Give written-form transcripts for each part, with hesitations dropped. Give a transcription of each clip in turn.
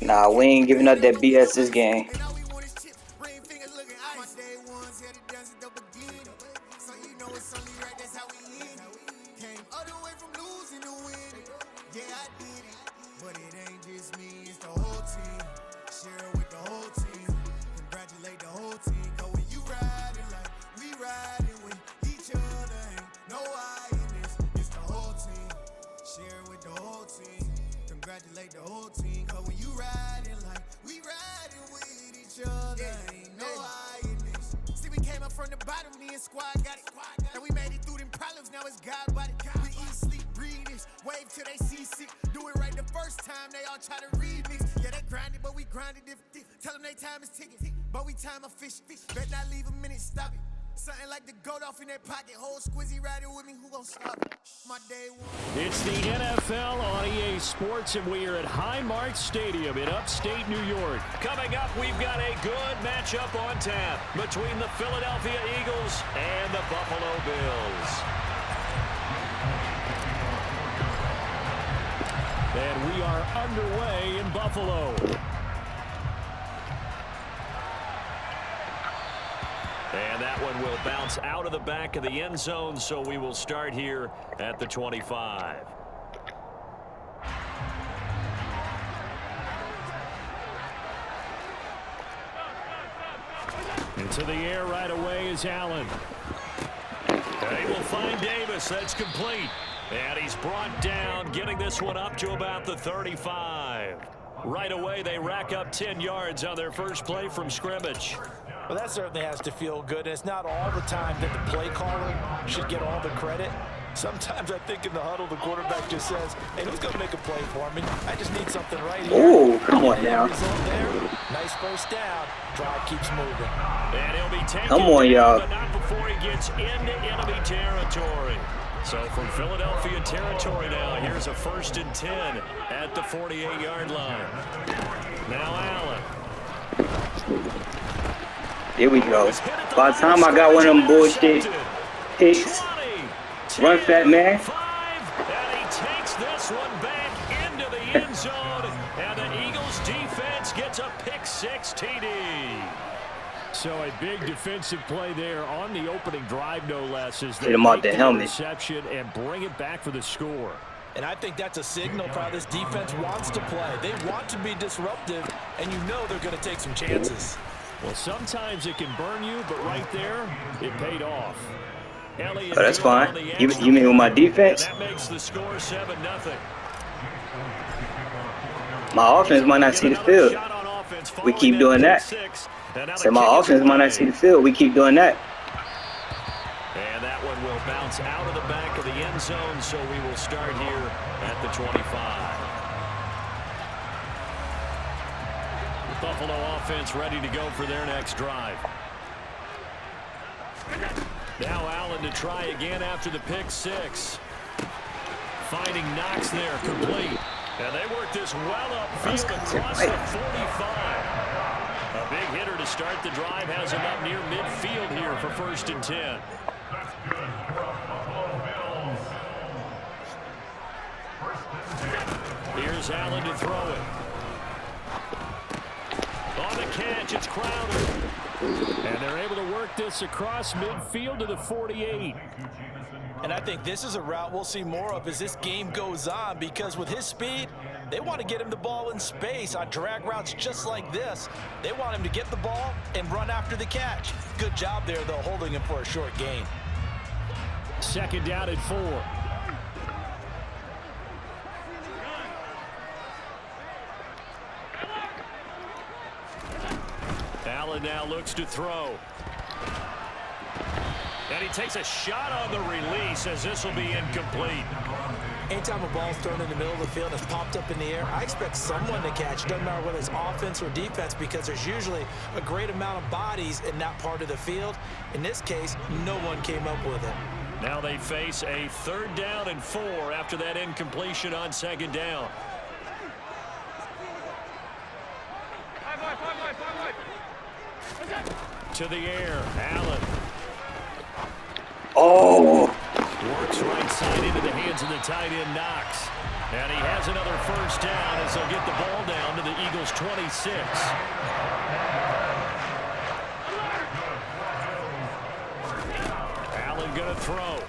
Nah, we ain't giving up that BS this game. Congratulate the whole team, cause when you riding like we riding with each other, ain't no hiding. See, we came up from the bottom, me and squad got it, and we made it through them problems, now it's God body. We eat, sleep, breathe this, wave till they see sick, do it right the first time, they all try to remix. Yeah, they grinded, but we grinded different. Tell them they time is ticking, but we time a fish. Bet not leave a minute, stop it. Something like the goat off in that pocket, whole squizzy riding with me, who gon' stop it? My day one. It's the NFL on EA Sports, and we are at Highmark Stadium in upstate New York. Coming up, we've got a good matchup on tap between the Philadelphia Eagles and the Buffalo Bills. And we are underway in Buffalo. And that one will bounce out of the back of the end zone, so we will start here at the 25. Into the air right away is Allen. They will find Davis. That's complete. And he's brought down, getting this one up to about the 35. Right away, they rack up 10 yards on their first play from scrimmage. Well, that certainly has to feel good. And it's not all the time that the play caller should get all the credit. Sometimes I think in the huddle, the quarterback just says, hey, who's going to make a play for me? I just need something right here. Oh, come on now. Nice first down. Drive keeps moving. And he'll be taken Come on, y'all. but not before he gets into enemy territory. So from Philadelphia territory now, here's a 1st and 10 at the 48-yard line. Now Allen. Here we go. By the time I got one of them bullshit picks, run fat man. And he takes this one back into the end zone, and the Eagles defense gets a pick-6 TD. So a big defensive play there on the opening drive, no less, as they hit him out the make helmet. interception and bring it back for the score. And I think that's a signal for how this defense wants to play. They want to be disruptive, and you know they're going to take some chances. Well, sometimes it can burn you, but right there, it paid off. Oh, that's fine. You mean with my defense? That makes the score 7-0. My offense might not see the field. We keep doing that. So my offense might not see the field. We keep doing that. And that one will bounce out of the back of the end zone, so we will start here at the 25. Buffalo offense ready to go for their next drive. Now Allen to try again after the pick-6. Finding Knox there, complete. And they work this well upfield across the 45. A big hitter to start the drive, has him up near midfield here for 1st and 10. Here's Allen to throw it. On the catch, it's Crowder. And they're able to work this across midfield to the 48. And I think this is a route we'll see more of as this game goes on, because with his speed, they want to get him the ball in space on drag routes just like this. They want him to get the ball and run after the catch. Good job there, though, holding him for a short gain. 2nd down and 4. Allen now looks to throw. And he takes a shot on the release, as this will be incomplete. Anytime a ball's thrown in the middle of the field and it's popped up in the air, I expect someone to catch. It doesn't matter whether it's offense or defense, because there's usually a great amount of bodies in that part of the field. In this case, no one came up with it. Now they face a 3rd down and 4 after that incompletion on 2nd down. To the air, Allen. Oh. Works right side into the hands of the tight end, Knox. And he has another first down as they'll get the ball down to the Eagles' 26. Allen going to throw.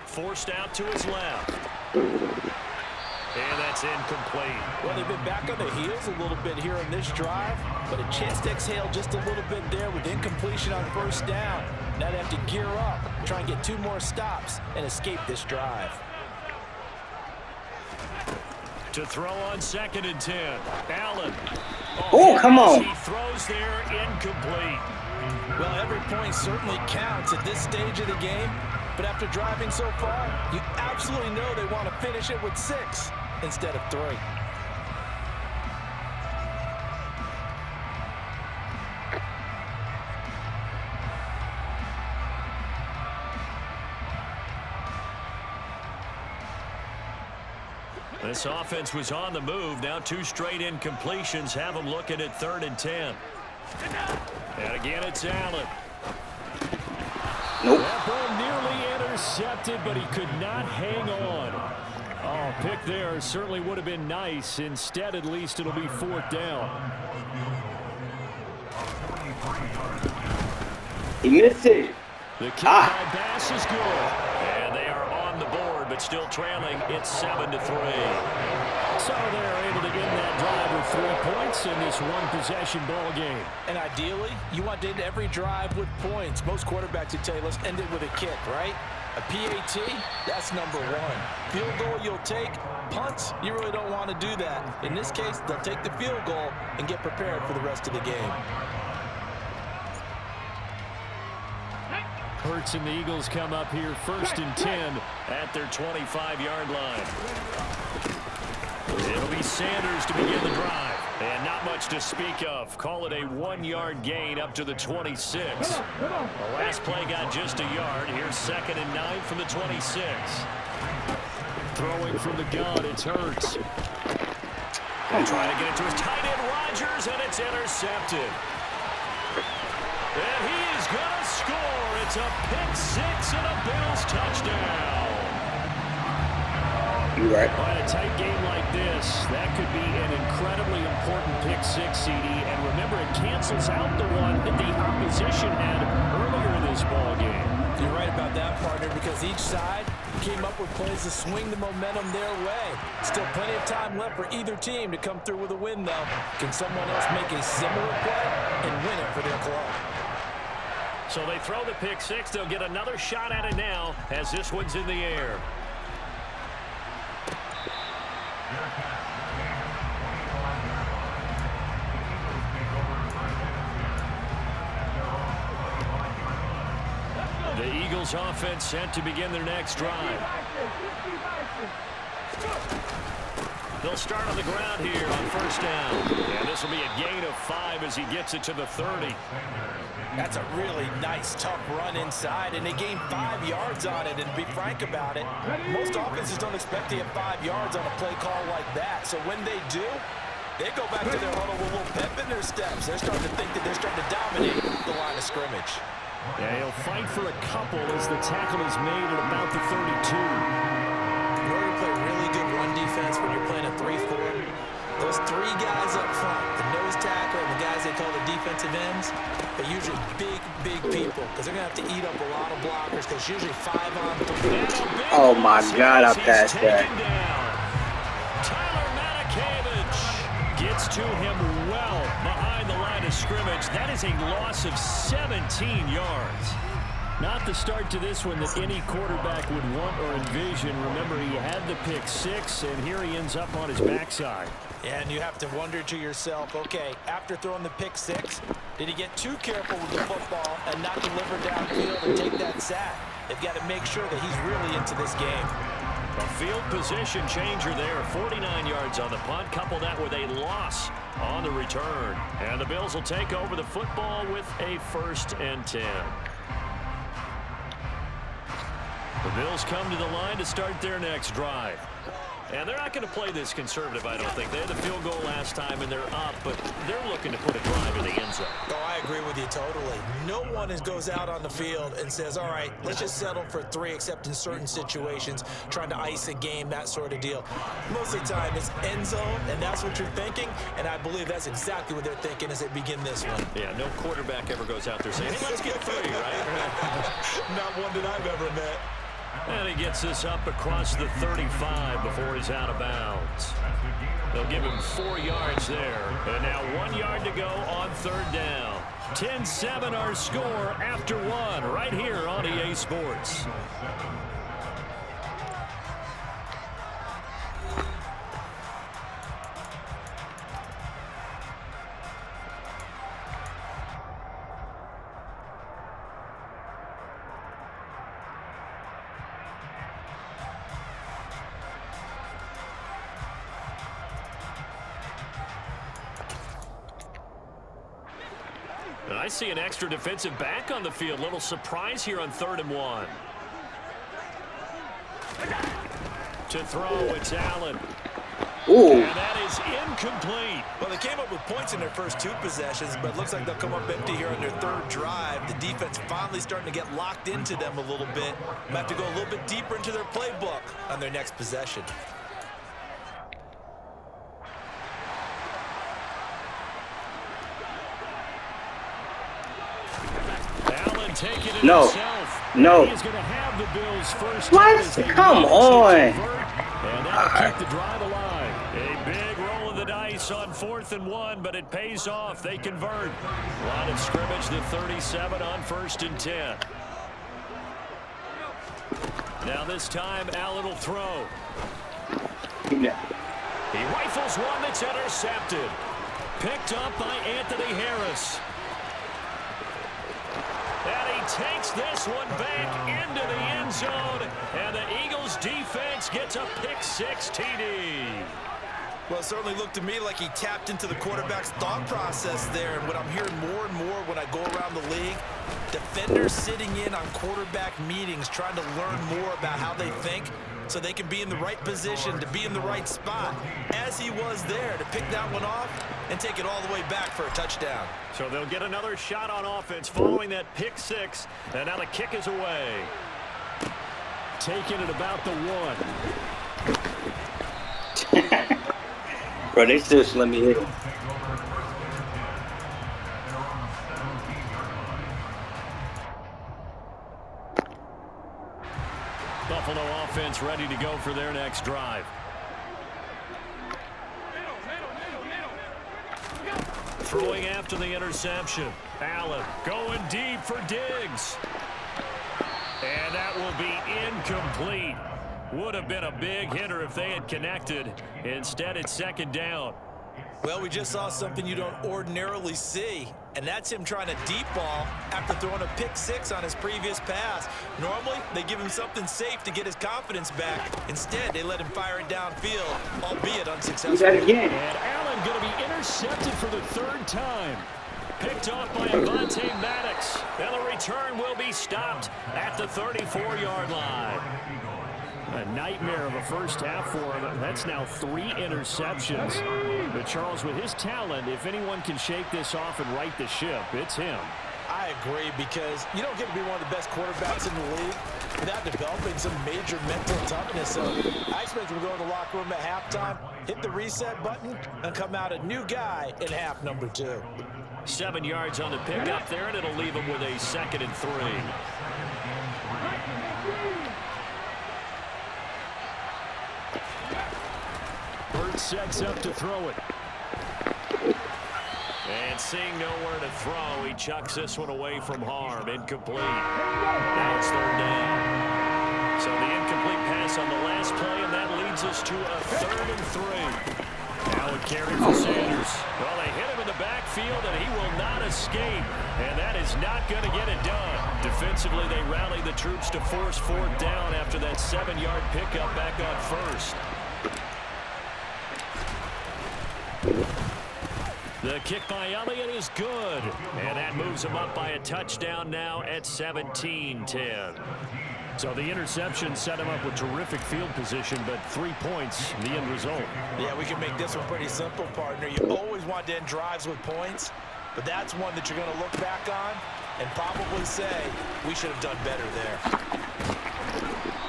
Forced out to his left. And that's incomplete. Well, they've been back on their heels a little bit here on this drive, but a chance to exhale just a little bit there with incompletion on first down. Now they have to gear up, try and get 2 more stops, and escape this drive. To throw on 2nd and 10. Allen. Oh, come on. He throws there, incomplete. Well, every point certainly counts at this stage of the game, but after driving so far, you absolutely know they want to finish it with 6 instead of 3. This offense was on the move. Now 2 straight incompletions have them looking at 3rd and 10. And again, it's Allen. Nope. That ball nearly intercepted, but he could not hang on. Oh, pick there certainly would have been nice. Instead, at least it'll be 4th down. He missed it. The kick by Bass is good. And they are on the board, but still trailing. It's 7-3. So they're able to end that drive with 3 points in this 1-possession ball game. And ideally, you want to end every drive with points. Most quarterbacks would tell you, let's end it with a kick, right? A PAT, that's number 1. Field goal you'll take. Punts, you really don't want to do that. In this case, they'll take the field goal and get prepared for the rest of the game. Hurts and the Eagles come up here 1st and 10 at their 25-yard line. It'll be Sanders to begin the drive. And not much to speak of. Call it a 1-yard gain up to the 26. The last play got just a yard. Here's 2nd and 9 from the 26. Throwing from the gun, it's Hurts. And trying to get it to his tight end, Rodgers, and it's intercepted. And he is going to score. It's a pick 6 and a Bills touchdown. You right. By a tight game like this, that could be an incredibly important pick 6, CD. And remember, it cancels out the one that the opposition had earlier in this ball game. You're right about that, partner, because each side came up with plays to swing the momentum their way. Still plenty of time left for either team to come through with a win, though. Can someone else make a similar play and win it for their club? So they throw the pick 6. They'll get another shot at it now as this one's in the air. The Eagles offense set to begin their next drive. They'll start on the ground here on 1st down. And this will be a gain of 5 as he gets it to the 30. That's a really nice, tough run inside, and they gained 5 yards on it. And to be frank about it, most offenses don't expect to get 5 yards on a play call like that. So when they do, they go back to their huddle with a little pep in their steps. They're starting to think that they're starting to dominate the line of scrimmage. Yeah, he'll fight for a couple as the tackle is made at about the 32. In order to play really good run defense when you're playing a 3-4, those 3 guys up front, the nose tackle and the guys they call the defensive ends, they're usually big people because they're going to have to eat up a lot of blockers because usually 5 on 3. Oh, my God, I passed that. Tyler Matakevich gets to him well behind the line of scrimmage. That is a loss of 17 yards. Not the start to this one that any quarterback would want or envision. Remember, he had the pick 6, and here he ends up on his backside. Yeah, and you have to wonder to yourself, okay, after throwing the pick 6, did he get too careful with the football and not deliver downfield and take that sack? They've got to make sure that he's really into this game. A field position changer there. 49 yards on the punt. Couple that with a loss on the return. And the Bills will take over the football with a 1st and 10. The Bills come to the line to start their next drive. And they're not going to play this conservative, I don't think. They had the field goal last time, and they're up, but they're looking to put a drive in the end zone. Oh, I agree with you totally. No one goes out on the field and says, all right, let's just settle for 3, except in certain situations, trying to ice a game, that sort of deal. Most of the time, it's end zone, and that's what you're thinking, and I believe that's exactly what they're thinking as they begin this one. Yeah, no quarterback ever goes out there saying, hey, let's get 3, right? Not one that I've ever met. And he gets this up across the 35 before he's out of bounds. They'll give him 4 yards there. And now 1 yard to go on 3rd down. 10-7 our score after 1 right here on EA Sports. And I see an extra defensive back on the field. Little surprise here on 3rd and 1. To throw, it's Allen. Ooh. And that is incomplete. Well, they came up with points in their first 2 possessions, but it looks like they'll come up empty here on their 3rd drive. The defense finally starting to get locked into them a little bit. Might have to go a little bit deeper into their playbook on their next possession. Taking it No. himself. No. He's going to have the Bills first. What? Come on. And that'll keep the drive alive. A big roll of the dice on 4th and 1, but it pays off. They convert. Line of scrimmage, the 37 on 1st and 10. Now this time, Allen will throw. Yeah. He rifles one that's intercepted. Picked up by Anthony Harris. And he takes this one back into the end zone. And the Eagles defense gets a pick-6 TD. Well, it certainly looked to me like he tapped into the quarterback's thought process there. And what I'm hearing more and more when I go around the league, defenders sitting in on quarterback meetings trying to learn more about how they think so they can be in the right position to be in the right spot, as he was there to pick that one off and take it all the way back for a touchdown. So they'll get another shot on offense following that pick-6, and now the kick is away. Taking it about the 1. Bro, they still just let me hit it. Buffalo offense ready to go for their next drive. Throwing after the interception. Allen going deep for Diggs. And that will be incomplete. Would have been a big hitter if they had connected. Instead, it's 2nd down. Well, we just saw something you don't ordinarily see, and that's him trying to deep ball after throwing a pick-6 on his previous pass. Normally, they give him something safe to get his confidence back. Instead, they let him fire it downfield, albeit unsuccessful. Do that again. And Allen going to be intercepted for the 3rd time. Picked off by Avonte Maddox. And the return will be stopped at the 34-yard line. A nightmare of a first half for him. That's now 3 interceptions. But Charles, with his talent, if anyone can shake this off and right the ship, it's him. I agree, because you don't get to be one of the best quarterbacks in the league without developing some major mental toughness. So I expect him to go in the locker room at halftime, hit the reset button, and come out a new guy in half number 2. 7 yards on the pickup there, and it'll leave him with a 2nd and 3. Burt sets up to throw it. And seeing nowhere to throw, he chucks this one away from harm. Incomplete. Now it's 3rd down. So the incomplete pass on the last play, and that leads us to a 3rd and 3. Now a carry for Sanders. Well, they hit him in the backfield, and he will not escape. And that is not going to get it done. Defensively, they rally the troops to force 4th down after that 7-yard pickup back on 1st. The kick by Elliott is good. And that moves him up by a touchdown now at 17-10. So the interception set him up with terrific field position, but 3 points, the end result. Yeah, we can make this one pretty simple, partner. You always want to end drives with points, but that's one that you're going to look back on and probably say, we should have done better there.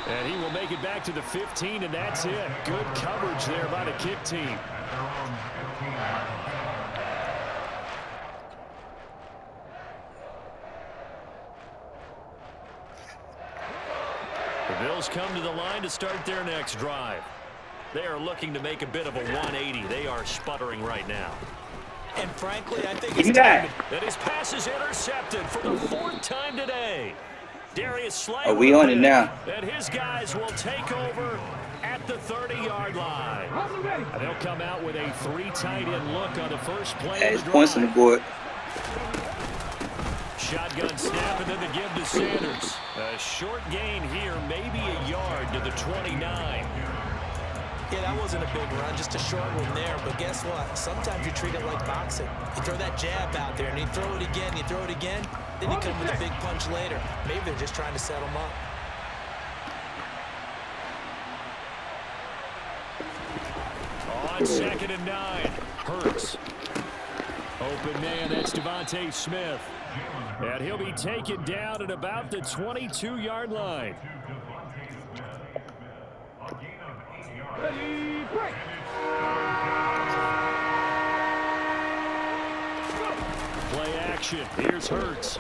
And he will make it back to the 15, and that's it. Good coverage there by the kick team. The Bills come to the line to start their next drive. They are looking to make a bit of a 180. They are sputtering right now. And frankly, I think it's time that his pass is intercepted for the 4th time today. Darius Slay. Are we on it now? And his guys will take over at the 30-yard line. And they'll come out with a 3 tight end look on the first play of the drive. Points on the board. Shotgun snap and then the give to Sanders. A short gain here, maybe a yard to the 29. Yeah, that wasn't a big run, just a short one there. But guess what? Sometimes you treat it like boxing. You throw that jab out there, and you throw it again, you throw it again, then you come with a big punch later. Maybe they're just trying to set them up. On 2nd and 9, Hurts. Open man, that's Devontae Smith. And he'll be taken down at about the 22-yard line. Play action. Here's Hurts.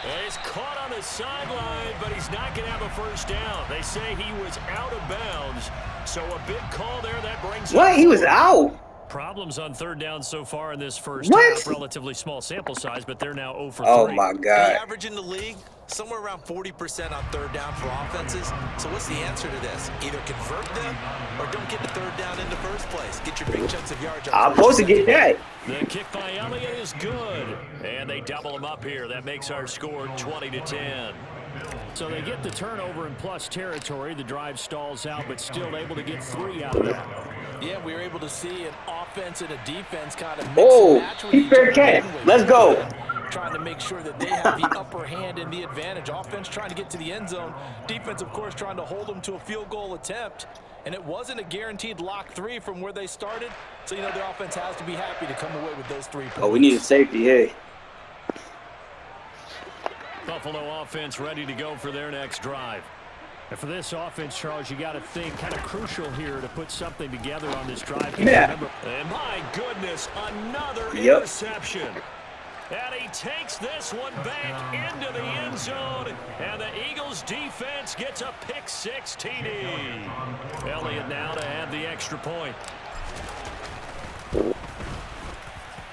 He's caught on the sideline, but he's not going to have a first down. They say he was out of bounds. So a big call there that brings What? He was out? Problems on 3rd down so far in this first half. Relatively small sample size, but they're now 0 for 3. Oh, my God. The average in the league, somewhere around 40% on 3rd down for offenses. So what's the answer to this? Either convert them or don't get the 3rd down in the first place. Get your big chunks of yards. I'm supposed to get that. The kick by Elliott is good. And they double him up here. That makes our score 20-10. So they get the turnover in plus territory. The drive stalls out, but still able to get 3 out of that. Yeah, we were able to see an offense and a defense kind of mix and match with keep fair catch. Let's go. Trying to make sure that they have the upper hand and the advantage. Offense trying to get to the end zone. Defense, of course, trying to hold them to a field goal attempt. And it wasn't a guaranteed lock 3 from where they started. So, you know, the offense has to be happy to come away with those 3 points. Oh, we need a safety, hey. Buffalo offense ready to go for their next drive. And for this offense, Charles, you got to think kind of crucial here to put something together on this drive. Yeah. And my goodness, another interception. And he takes this one back into the end zone. And the Eagles defense gets a pick-6 TD. Elliott now to add the extra point.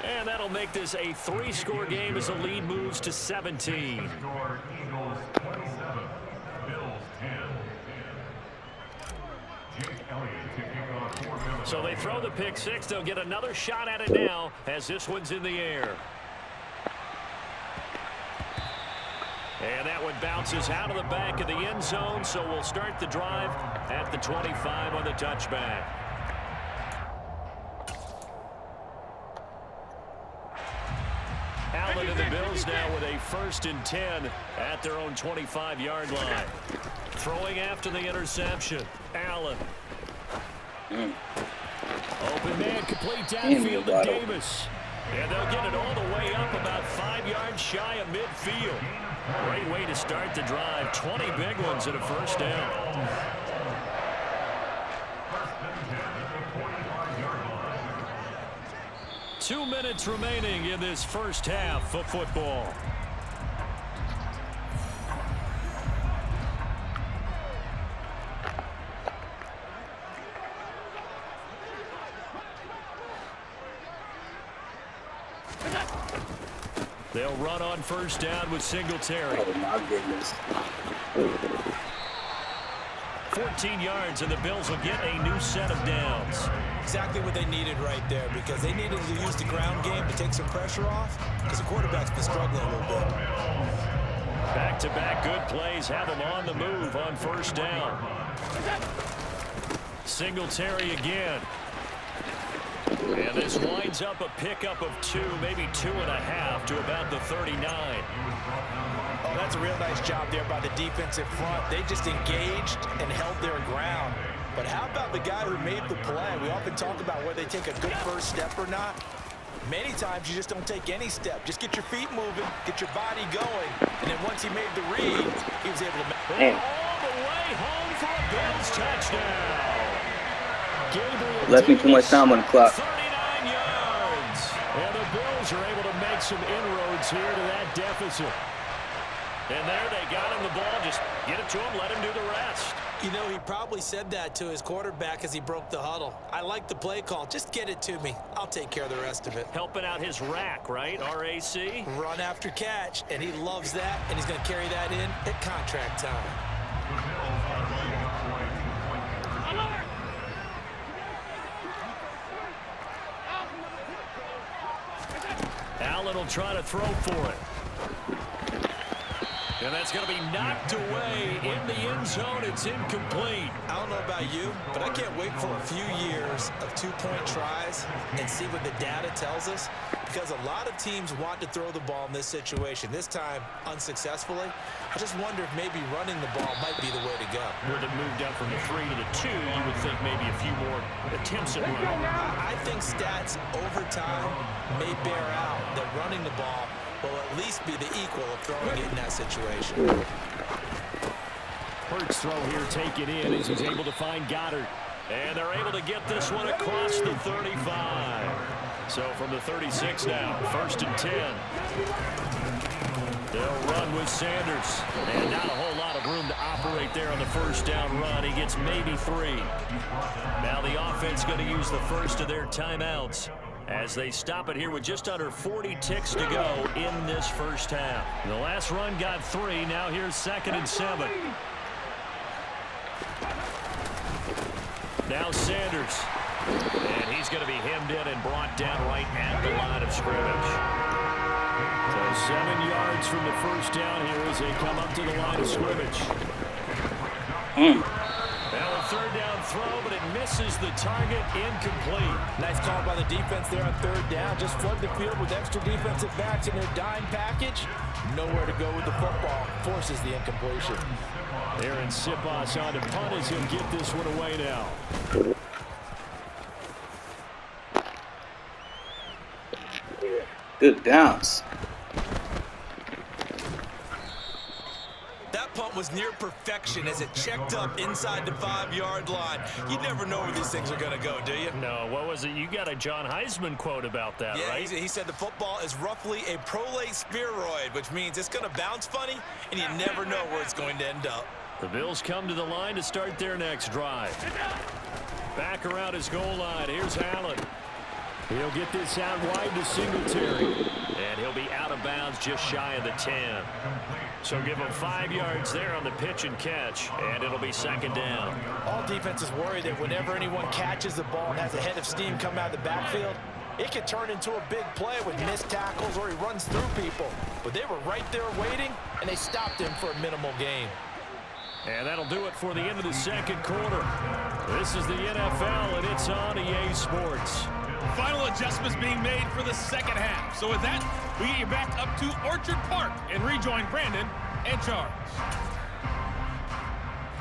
And that'll make this a 3-score game as the lead moves to 17. So they throw the pick-6. They'll get another shot at it now as this one's in the air. And that one bounces out of the back of the end zone, so we'll start the drive at the 25 on the touchback. Allen and the Bills now with a 1st and 10 at their own 25-yard line. Throwing after the interception. Allen. Open man, complete downfield to Davis. And they'll get it all the way up about 5 yards shy of midfield. Great way to start the drive. 20 big ones and a first down. Two minutes remaining in this first half of football. They'll run on first down with Singletary. Oh, my goodness. 14 yards, and the Bills will get a new set of downs. Exactly what they needed right there, because they needed to use the ground game to take some pressure off, because the quarterback's been struggling a little bit. Back-to-back good plays have them on the move on first down. Singletary again. And this winds up a pickup of 2, maybe 2.5 to about the 39. that's a real nice job there by the defensive front. They just engaged and held their ground. But how about the guy who made the play? We often talk about whether they take a good first step or not. Many times you just don't take any step. Just get your feet moving, get your body going, and then once he made the read, he was able to make it all the way home for a Bills touchdown. Gabriel left me too much time on the clock. 39 yards. And the Bills are able to make some inroads here to that deficit. And there they got him the ball. Just get it to him, let him do the rest. You know, he probably said that to his quarterback as he broke the huddle. I like the play call. Just get it to me. I'll take care of the rest of it. Helping out his rack, right? RAC? Run after catch, and he loves that, and he's going to carry that in at contract time. Allen will try to throw for it. And that's going to be knocked away in the end zone. It's incomplete. I don't know about you, but I can't wait for a few years of two-point tries and see what the data tells us, because a lot of teams want to throw the ball in this situation. This time, unsuccessfully. I just wonder if maybe running the ball might be the way to go. With it moved up from the 3 to the 2, you would think maybe a few more attempts at running. I think stats over time may bear out that running the ball will at least be the equal of throwing it in that situation. Hurts throw here, take it in as he's able to find Goddard. And they're able to get this one across the 35. So from the 36 now, 1st and 10. They'll run with Sanders. And not a whole lot of room to operate there on the first down run. He gets maybe 3. Now the offense going to use the first of their timeouts as they stop it here with just under 40 ticks to go in this first half. The last run got 3. Now here's 2nd and 7. Now Sanders. And he's going to be hemmed in and brought down right at the line of scrimmage. So 7 yards from the first down here as they come up to the line of scrimmage. Now a 3rd down throw, but it misses the target, incomplete. Nice call by the defense there on 3rd down. Just flood the field with extra defensive backs in their dime package. Nowhere to go with the football. Forces the incompletion. Aaron Siposs on to punt as he'll get this one away now. Good bounce. That punt was near perfection as it checked up inside the 5-yard line. You never know where these things are going to go, do you? No, what was it? You got a John Heisman quote about that, right? Yeah, he said the football is roughly a prolate spheroid, which means it's going to bounce funny, and you never know where it's going to end up. The Bills come to the line to start their next drive. Back around his goal line. Here's Allen. He'll get this out wide to Singletary. And he'll be out of bounds just shy of the 10. So give him 5 yards there on the pitch and catch, and it'll be 2nd down. All defenses worry that whenever anyone catches the ball and has a head of steam come out of the backfield, it could turn into a big play with missed tackles or he runs through people. But they were right there waiting, and they stopped him for a minimal gain. And that'll do it for the end of the 2nd quarter. This is the NFL, and it's on EA Sports. Final adjustments being made for the 2nd half. So with that, we get you back up to Orchard Park and rejoin Brandon and Charles.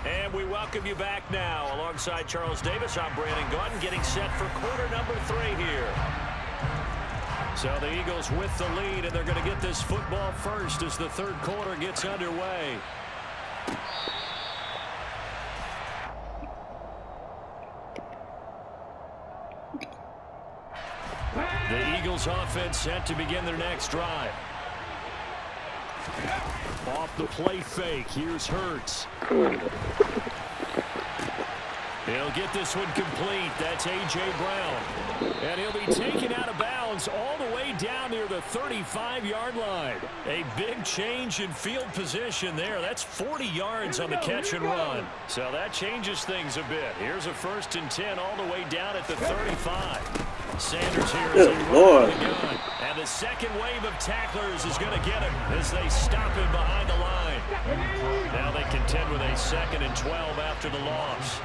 And we welcome you back now. Alongside Charles Davis, I'm Brandon Gauton, getting set for quarter number 3 here. So the Eagles with the lead, and they're going to get this football first as the 3rd quarter gets underway. The Eagles offense set to begin their next drive. Off the play fake, here's Hurts. He'll get this one complete. That's A.J. Brown. And he'll be taken out of bounds all the way down near the 35-yard line. A big change in field position there. That's 40 yards on the catch and run. So that changes things a bit. Here's a 1st and 10 all the way down at the 35. Sanders here is Good Lord. And the 2nd wave of tacklers is going to get him as they stop him behind the line. Now they contend with a 2nd and 12 after the loss.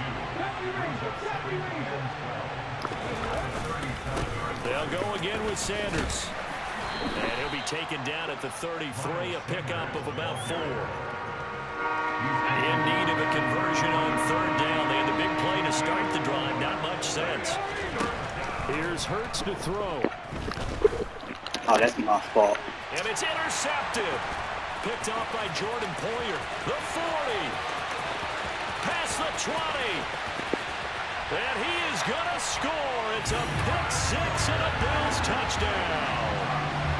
They'll go again with Sanders. And he'll be taken down at the 33, a pickup of about 4. In need of a conversion on 3rd down. They had the big play to start the drive. Not much sense. Here's Hurts to throw. Oh, that's my fault. And it's intercepted. Picked off by Jordan Poyer. The 40. Past the 20. And he is going to score. It's a pick 6 and a Bills touchdown.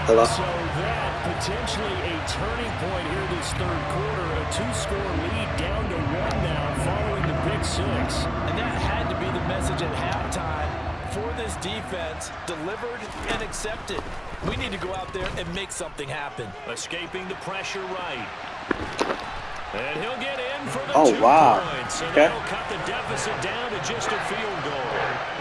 Hello? So that potentially a turning point here this 3rd quarter. A 2-score lead down to 1 now following the pick 6. And that had to be the message at halftime for this defense. Delivered and accepted. We need to go out there and make something happen. Escaping the pressure right. And he'll get in for the 2 points. And Okay. that'll cut the deficit down to just a field goal.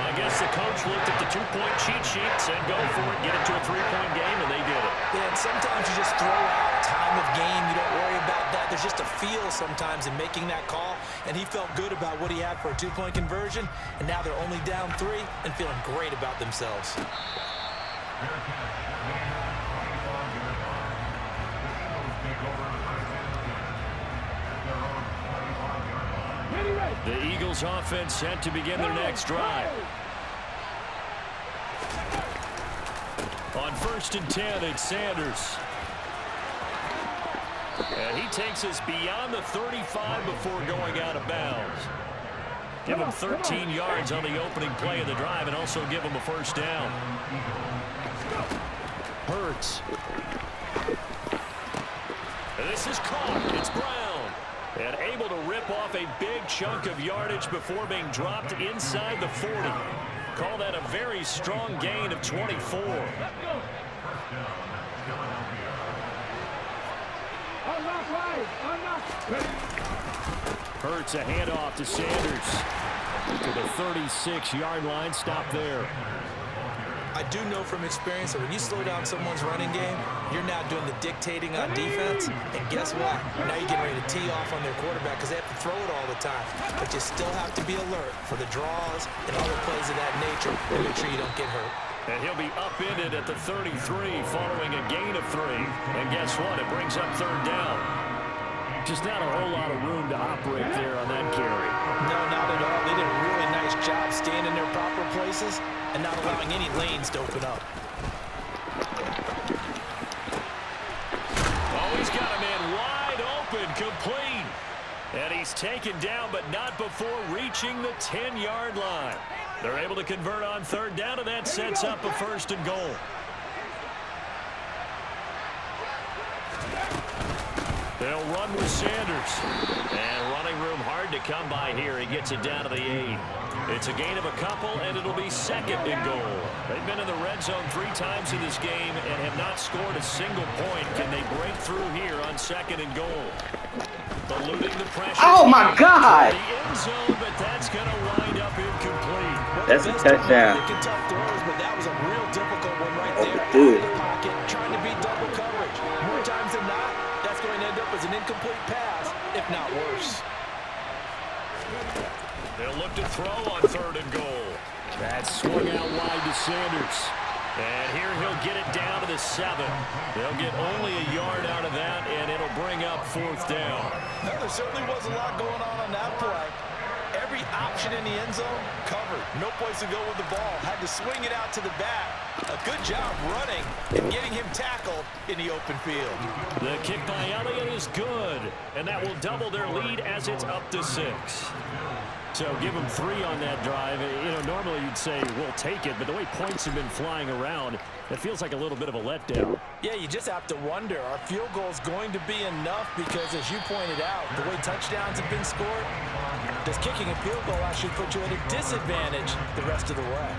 I guess the coach looked at the 2-point cheat sheet, said go for it, get it to a 3-point game, and they did it. Yeah, and sometimes you just throw out time of game. You don't worry about that. There's just a feel sometimes in making that call. And he felt good about what he had for a 2-point conversion. And now they're only down 3 and feeling great about themselves. The Eagles offense set to begin their next drive. On 1st and 10, it's Sanders. And he takes us beyond the 35 before going out of bounds. Give him 13 yards on the opening play of the drive and also give him a 1st down. Hurts. And this is caught. It's Brown. And able to rip off a big chunk of yardage before being dropped inside the 40. Call that a very strong gain of 24. Hurts a handoff to Sanders. To the 36-yard line. Stop there. I do know from experience that when you slow down someone's running game, you're now doing the dictating on defense. And guess what? Now you're getting ready to tee off on their quarterback because they have to throw it all the time. But you still have to be alert for the draws and other plays of that nature and make sure you don't get hurt. And he'll be upended at the 33 following a gain of 3. And guess what? It brings up 3rd down. Just not a whole lot of room to operate there on that carry. No, not at all. They did a really nice job staying in their proper places and not allowing any lanes to open up. Oh, he's got a man wide open, complete. And he's taken down, but not before reaching the 10-yard line. They're able to convert on 3rd down, and that sets up a 1st and goal. They'll run with Sanders. And running room hard to come by here. He gets it down to the 8. It's a gain of a couple, and it'll be 2nd and goal. They've been in the red zone 3 times in this game and have not scored a single point. Can they break through here on 2nd and goal? Eluding the pressure. Oh, my God! The end zone, but that's going to wind up incomplete. That's a touchdown. Making tough throws, but that was a real difficult one right there. Dude. Out of the pocket, trying to beat double coverage. More times than not, that's going to end up as an incomplete pass, if not worse. They'll look to throw on 3rd and goal. That's swung out wide to Sanders. And here he'll get it down to the 7. They'll get only a yard out of that, and it'll bring up 4th down. Now, there certainly was a lot going on that play. Every option in the end zone covered. No place to go with the ball. Had to swing it out to the back. A good job running and getting him tackled in the open field. The kick by Elliott is good, and that will double their lead as it's up to 6. So give them 3 on that drive. You know, normally you'd say, we'll take it, but the way points have been flying around, it feels like a little bit of a letdown. Yeah, you just have to wonder, are field goals going to be enough? Because as you pointed out, the way touchdowns have been scored, does kicking a field goal actually put you at a disadvantage the rest of the way?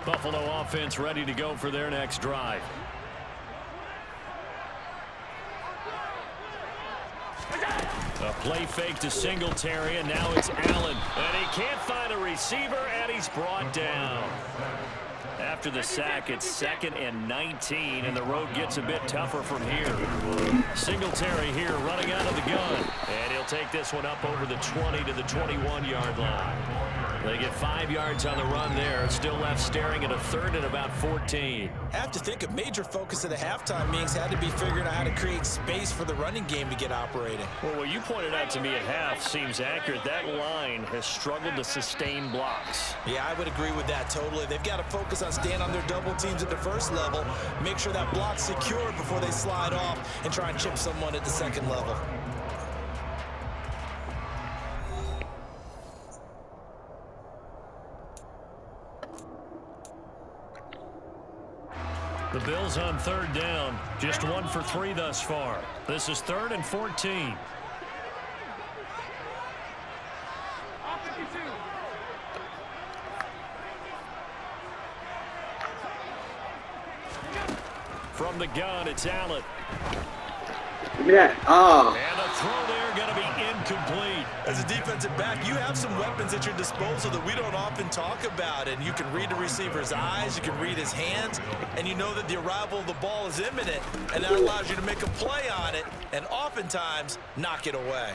Buffalo offense ready to go for their next drive. A play fake to Singletary, and now it's Allen. And he can't find a receiver, and he's brought down. After the sack, it's 2nd and 19, and the road gets a bit tougher from here. Singletary here running out of the gun, and he'll take this one up over the 20 to the 21-yard line. They get 5 yards on the run there. Still left staring at a 3rd and about 14. I have to think a major focus of the halftime meetings had to be figuring out how to create space for the running game to get operating. Well, what you pointed out to me at half seems accurate. That line has struggled to sustain blocks. Yeah, I would agree with that totally. They've got to focus on staying on their double teams at the first level, make sure that block's secure before they slide off and try and chip someone at the second level. The Bills on 3rd down. Just 1 for 3 thus far. This is 3rd and 14. From the gun, it's Allen. Give me that. Oh. And the throw there going to be incomplete. As a defensive back, you have some weapons at your disposal that we don't often talk about. And you can read the receiver's eyes, you can read his hands, and you know that the arrival of the ball is imminent. And that allows you to make a play on it and oftentimes knock it away.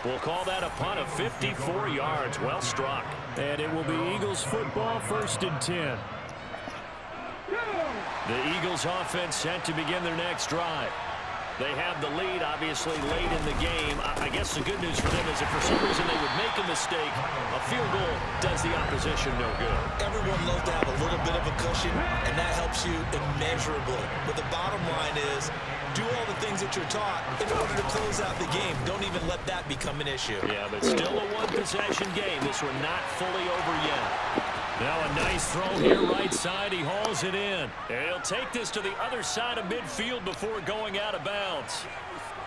We'll call that a punt of 54 yards. Well struck. And it will be Eagles football, 1st and 10. The Eagles offense set to begin their next drive. They have the lead, obviously, late in the game. I guess the good news for them is if for some reason they would make a mistake, a field goal does the opposition no good. Everyone loves to have a little bit of a cushion, and that helps you immeasurably. But the bottom line is, do all the things that you're taught in order to close out the game. Don't even let that become an issue. Yeah, but still a one-possession game. This one not fully over yet. Now a nice throw here right side. He hauls it in. And he'll take this to the other side of midfield before going out of bounds.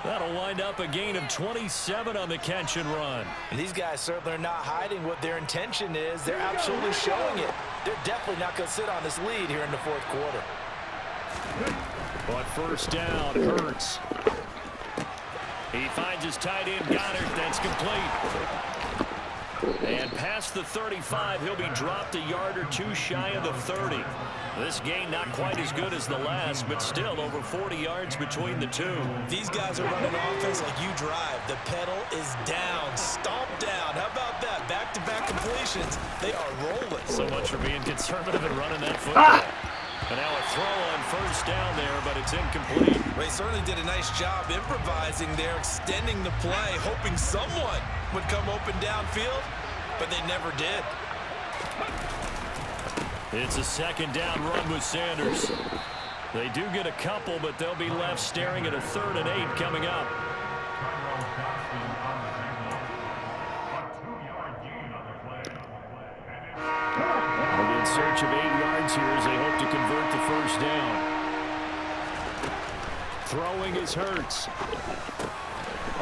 That'll wind up a gain of 27 on the catch and run. And these guys certainly are not hiding what their intention is. They're absolutely showing it. They're definitely not going to sit on this lead here in the 4th quarter. But 1st down, Hurts. He finds his tight end, Goddard. That's complete. And past the 35, he'll be dropped a yard or 2 shy of the 30. This gain not quite as good as the last, but still over 40 yards between the two. These guys are running offense like you drive. The pedal is down, stomp down. How about that? Back-to-back completions. They are rolling. So much for being conservative and running that football. And now a throw on 1st down there, but it's incomplete. They certainly did a nice job improvising there, extending the play, hoping someone would come open downfield, but they never did. It's a 2nd down run with Sanders. They do get a couple, but they'll be left staring at a 3rd and 8 coming up. They're in search of 8 yards here as they hope to convert the 1st down. Throwing is Hurts.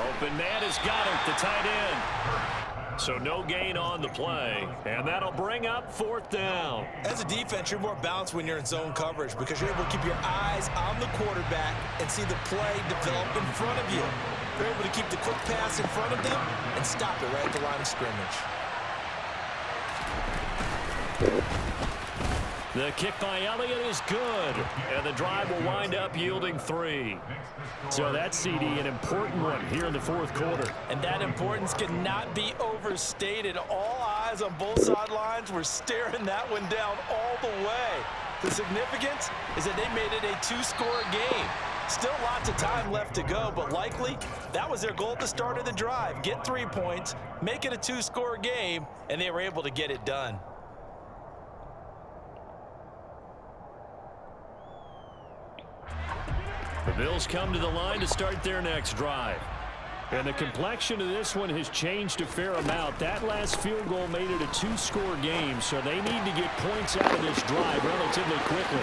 Open man has got it, the tight end. So no gain on the play, and that'll bring up 4th down. As a defense, you're more balanced when you're in zone coverage because you're able to keep your eyes on the quarterback and see the play develop in front of you. You're able to keep the quick pass in front of them and stop it right at the line of scrimmage. The kick by Elliott is good, and the drive will wind up yielding 3. So that's, CD, an important one here in the 4th quarter. And that importance cannot be overstated. All eyes on both sidelines were staring that one down all the way. The significance is that they made it a 2-score game. Still lots of time left to go, but likely that was their goal at the start of the drive. Get 3 points, make it a 2-score game, and they were able to get it done. The Bills come to the line to start their next drive. And the complexion of this one has changed a fair amount. That last field goal made it a 2-score game, so they need to get points out of this drive relatively quickly.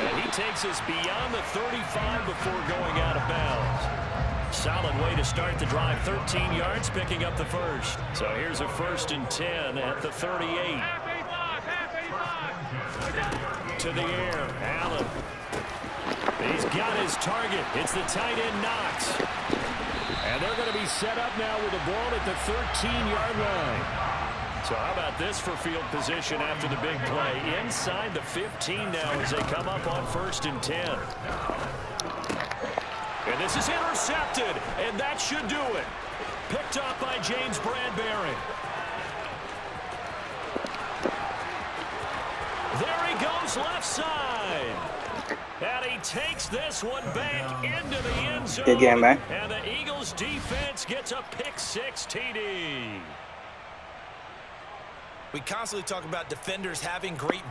And he takes us beyond the 35 before going out of bounds. Solid way to start the drive. 13 yards, picking up the 1st. So here's a 1st and 10 at the 38. To the air, Allen. He's got his target. It's the tight end, Knox. And they're going to be set up now with the ball at the 13-yard line. So how about this for field position after the big play? Inside the 15 now as they come up on 1st and 10. And this is intercepted, and that should do it. Picked up by James Bradbury. There he goes left side. And he takes this one back into the end zone. Good game, man. And the Eagles defense gets a pick-6 TD. We constantly talk about defenders having great